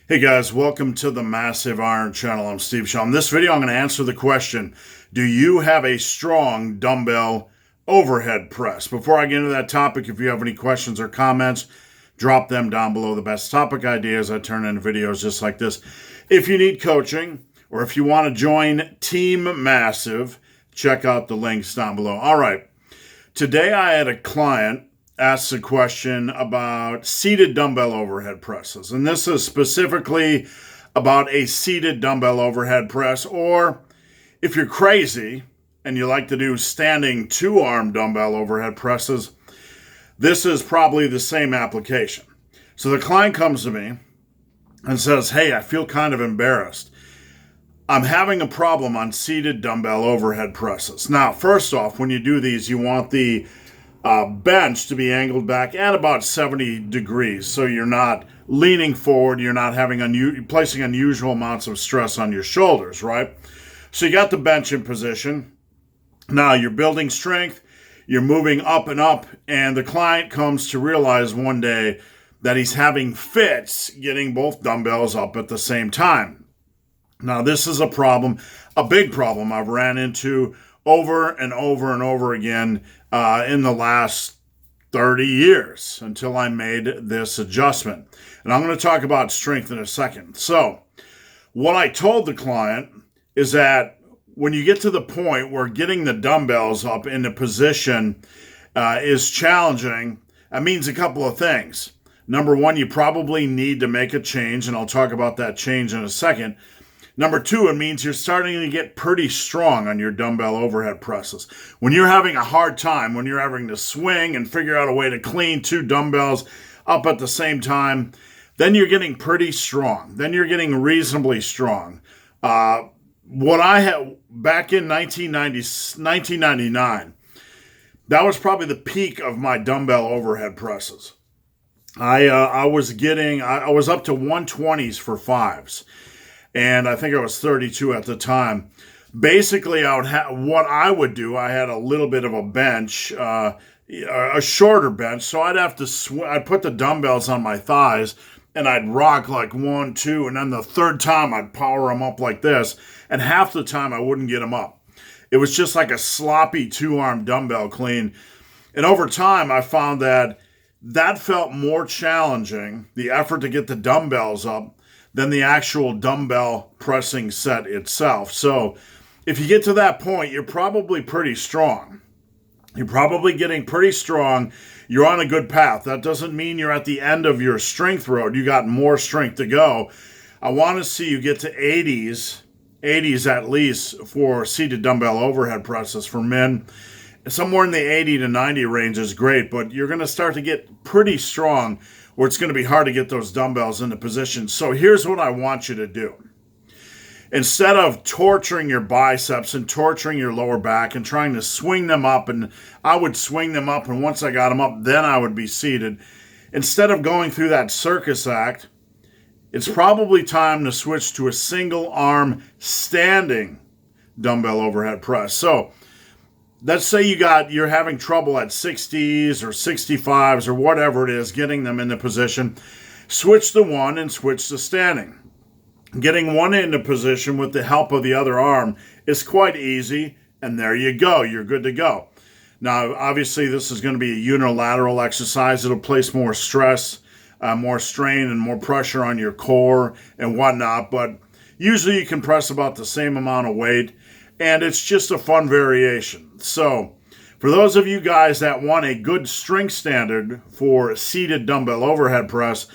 Hey guys, welcome to the Massive Iron Channel. I'm Steve Shaw. In this video, I'm going to answer the question, do you have a strong dumbbell overhead press? Before I get into that topic, if you have any questions or comments, drop them down below. The best topic ideas, I turn into videos just like this. If you need coaching, or if you want to join Team Massive, check out the links down below. All right, today I had a client asks a question about seated dumbbell overhead presses. And this is specifically about a seated dumbbell overhead press, or if you're crazy and you like to do standing two-arm dumbbell overhead presses, this is probably the same application. So the client comes to me and says, hey, I feel kind of embarrassed. I'm having a problem on seated dumbbell overhead presses. Now, first off, when you do these, you want the bench to be angled back at about 70 degrees, so you're not leaning forward, you're not having placing unusual amounts of stress on your shoulders, right? So you got the bench in position. Now you're building strength, you're moving up and up, and the client comes to realize one day that he's having fits getting both dumbbells up at the same time. Now this is a problem, a big problem I've ran into over and over and over again in the last 30 years until I made this adjustment. And I'm going to talk about strength in a second. So what I told the client is that when you get to the point where getting the dumbbells up into position is challenging, that means a couple of things. Number one, you probably need to make a change, and I'll talk about that change in a second. Number two, it means you're starting to get pretty strong on your dumbbell overhead presses. When you're having a hard time, when you're having to swing and figure out a way to clean two dumbbells up at the same time, then you're getting pretty strong. Then you're getting reasonably strong. What I had back in 1999, that was probably the peak of my dumbbell overhead presses. I was up to 120s for fives. And I think I was 32 at the time. Basically, what I would do, I had a little bit of a bench, a shorter bench, so I'd have to I'd put the dumbbells on my thighs, and I'd rock like 1, 2, and then the third time I'd power them up like this, and half the time I wouldn't get them up. It was just like a sloppy two-arm dumbbell clean. And over time, I found that felt more challenging, the effort to get the dumbbells up, than the actual dumbbell pressing set itself. So if you get to that point, you're probably pretty strong. You're probably getting pretty strong. You're on a good path. That doesn't mean you're at the end of your strength road. You got more strength to go. I want to see you get to 80s at least for seated dumbbell overhead presses for men. Somewhere in the 80 to 90 range is great, but you're going to start to get pretty strong where it's going to be hard to get those dumbbells into position. So here's what I want you to do. Instead of torturing your biceps and torturing your lower back and trying to swing them up, and I would swing them up, and once I got them up, then I would be seated. Instead of going through that circus act, it's probably time to switch to a single arm standing dumbbell overhead press. So let's say you're having trouble at 60s or 65s or whatever it is, getting them into position. Switch to one and switch to standing. Getting one into position with the help of the other arm is quite easy, and there you go. You're good to go. Now, obviously, this is going to be a unilateral exercise. It'll place more stress, more strain, and more pressure on your core and whatnot, but usually you can press about the same amount of weight, and it's just a fun variation. So for those of you guys that want a good strength standard for seated dumbbell overhead press,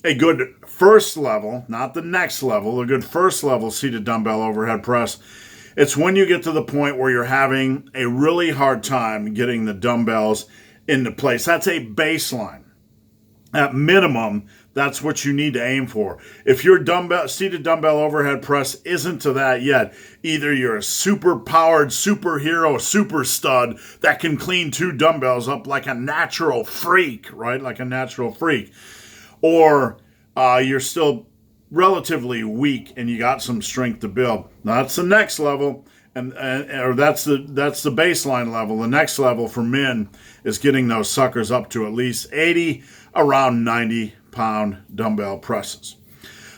a good first level, not the next level, a good first level seated dumbbell overhead press, it's when you get to the point where you're having a really hard time getting the dumbbells into place. That's a baseline. At minimum, that's what you need to aim for. If your seated dumbbell overhead press isn't to that yet, either you're a super powered superhero, super stud that can clean two dumbbells up like a natural freak, right? Like a natural freak. Or you're still relatively weak and you got some strength to build. Now, that's the next level. Or that's the baseline level. The next level for men is getting those suckers up to at least 80, around 90-pound dumbbell presses.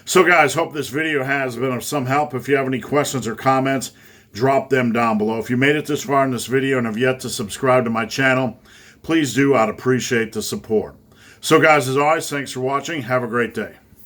So guys, hope this video has been of some help. If you have any questions or comments, drop them down below. If you made it this far in this video and have yet to subscribe to my channel, please do. I'd appreciate the support. So guys, as always, thanks for watching. Have a great day.